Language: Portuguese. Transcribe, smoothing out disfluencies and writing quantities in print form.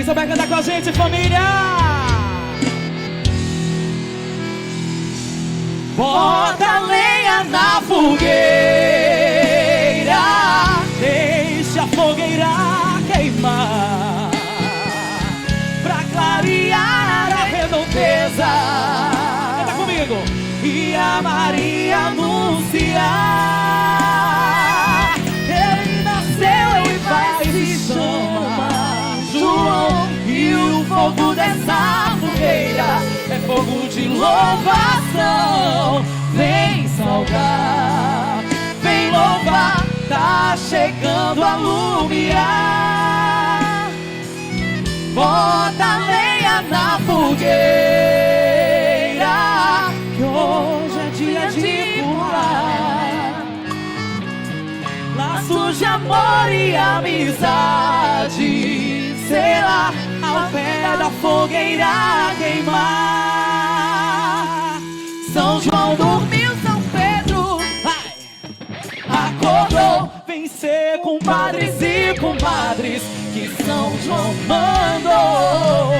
Quem souber cantar com a gente, família! Bota lenha na fogueira, deixa a fogueira queimar, pra clarear a redondeza. Canta comigo! E a Maria anunciar, ele nasceu e vai se chamar João. E o fogo dessa fogueira é fogo de louvação. Vem saudar, vem louvar, tá chegando a lumiar. Bota lenha na fogueira, que hoje é dia de pular. Laços de amor e amizade, sei lá, ao pé da fogueira queimar. São João dormiu, São Pedro acordou. Vem ser compadres e comadres que São João mandou.